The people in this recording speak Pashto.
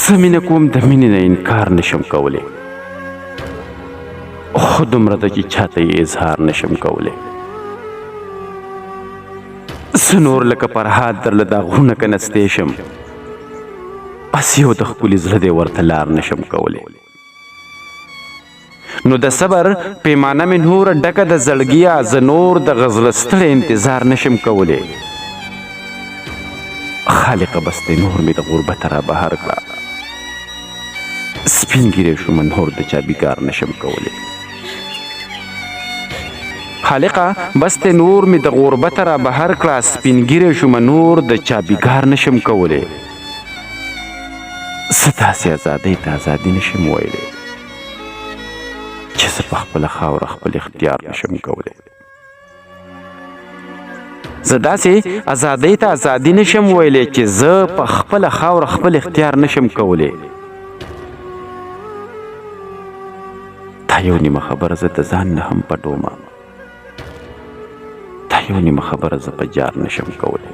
زه مینه کوم د مینې نه انکار نشم کولی خو دومره ده چې چاته یې اظهار نشم کولی زه نور لکه فرهاد درله دا غرونه که نستی شم بس یو د ښکلي زړه دی ورته لار نشم کولی نو د صبر پیمانه مې نوره ډکه د زړګیه زه نور د غزله ستړی انتظار نشم کولی خالقه بس دی نور مې د غربته را بهر کړه سپین ګیری شومه نور د چا بیکار نشم کولی خالقه بس دی نور مې د غربته را بهر کړه سپین ګیری شومه نور د چا بیکار نشم کولی زه داسې ازادۍ ته ازادي نشم ویلی چې زه په خپله خاوره خپل اختیار نشم کولی زه داسې ازادۍ ته ازادي نشم ویلی چې زه په خپله خاوره خپل اختیار نشم کولی دا یو نیمه خبره زه د ځان نه هم پټومه دا یو نیمه خبره زه په جار نشم کولی